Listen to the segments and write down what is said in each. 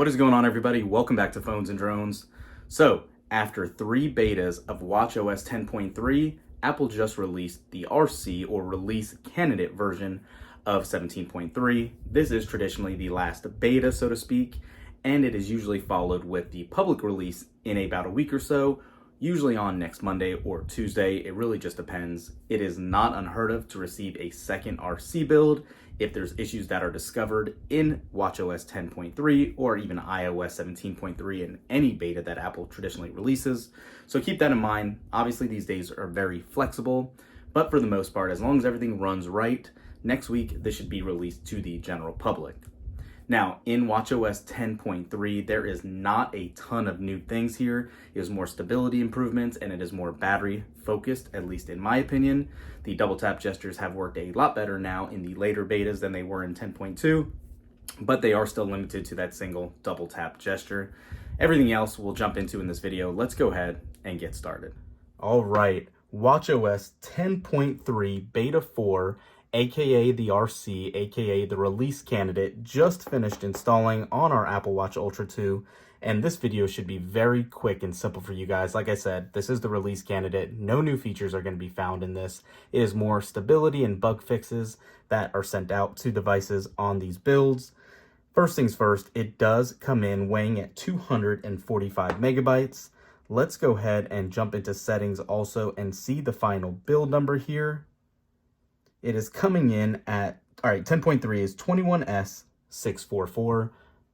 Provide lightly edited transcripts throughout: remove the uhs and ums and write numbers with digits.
What is going on, everybody? Welcome back to Phones and Drones. So, after 3 betas of watchOS 10.3, Apple just released the RC or release candidate version of 17.3. This is traditionally the last beta, so to speak, and it is usually followed with the public release in about a week or so, usually on next Monday or Tuesday. It really just depends. It is not unheard of to receive a second RC build if there's issues that are discovered in watchOS 10.3 or even iOS 17.3 in any beta that Apple traditionally releases. So keep that in mind. Obviously, these days are very flexible, but for the most part, as long as everything runs right, next week this should be released to the general public. Now, in watchOS 10.3, there is not a ton of new things here. It is more stability improvements and it is more battery focused, at least in my opinion. The double tap gestures have worked a lot better now in the later betas than they were in 10.2, but they are still limited to that single double tap gesture. Everything else we'll jump into in this video. Let's go ahead and get started. All right, watchOS 10.3 Beta 4, aka the RC, aka the release candidate, just finished installing on our Apple Watch Ultra 2, and this video should be very quick and simple for you guys. Like I said, this is the release candidate. No new features are going to be found in this. It is more stability and bug fixes that are sent out to devices on these builds. First things first, it does come in weighing at 245 megabytes. Let's go ahead and jump into settings also and see the final build number here. It is coming in at, all right, 10.3 is 21S644,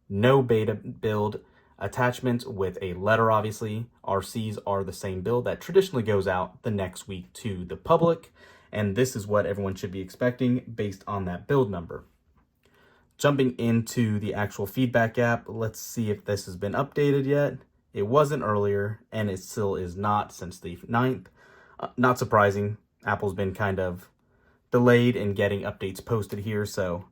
no beta build, attachment with a letter, obviously. RCs are the same build that traditionally goes out the next week to the public, and this is what everyone should be expecting based on that build number. Jumping into the actual feedback app, let's see if this has been updated yet. It wasn't earlier, and it still is not since the 9th. Not surprising, Apple's been kind of delayed in getting updates posted here, so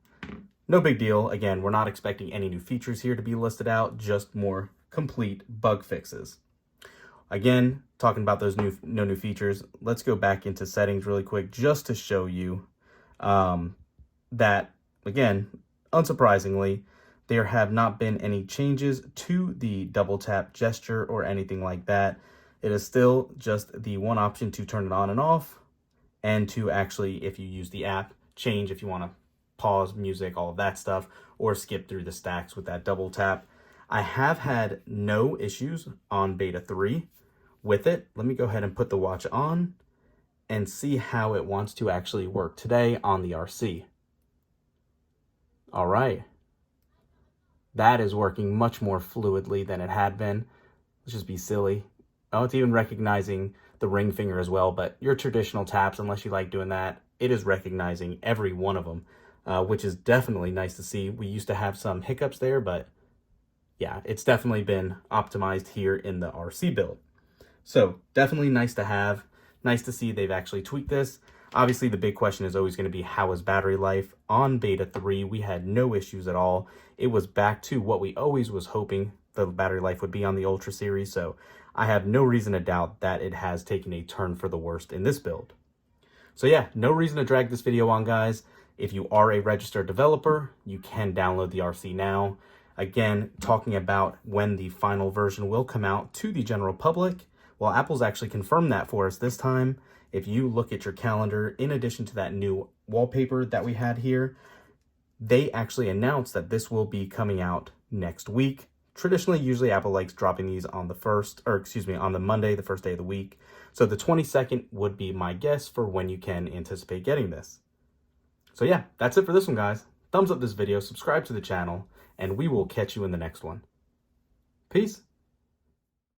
no big deal. Again, we're not expecting any new features here to be listed out, just more complete bug fixes. Again, talking about those no new features, let's go back into settings really quick just to show you that, again, unsurprisingly, there have not been any changes to the double tap gesture or anything like that. It is still just the one option to turn it on and off, and to actually, if you use the app, change if you want to pause music, all of that stuff, or skip through the stacks with that double tap. I have had no issues on beta 3 with it. Let me go ahead and put the watch on and see how it wants to actually work today on the RC. All right. That is working much more fluidly than it had been. Let's just be silly. Oh, it's even recognizing the ring finger as well, but your traditional taps, unless you like doing that, it is recognizing every one of them, which is definitely nice to see. We used to have some hiccups there, but yeah, it's definitely been optimized here in the RC build. So definitely nice to have, nice to see they've actually tweaked this. Obviously, the big question is always going to be, how is battery life? On beta 3, we had no issues at all. It was back to what we always was hoping the battery life would be on the Ultra series, so I have no reason to doubt that it has taken a turn for the worst in this build. So yeah, no reason to drag this video on, guys. If you are a registered developer, you can download the RC now. Again, talking about when the final version will come out to the general public. Well, Apple's actually confirmed that for us this time. If you look at your calendar, in addition to that new wallpaper that we had here, they actually announced that this will be coming out next week. Traditionally, usually Apple likes dropping these on the on the Monday, the first day of the week. So the 22nd would be my guess for when you can anticipate getting this. So yeah, that's it for this one, guys. Thumbs up this video, subscribe to the channel, and we will catch you in the next one. Peace.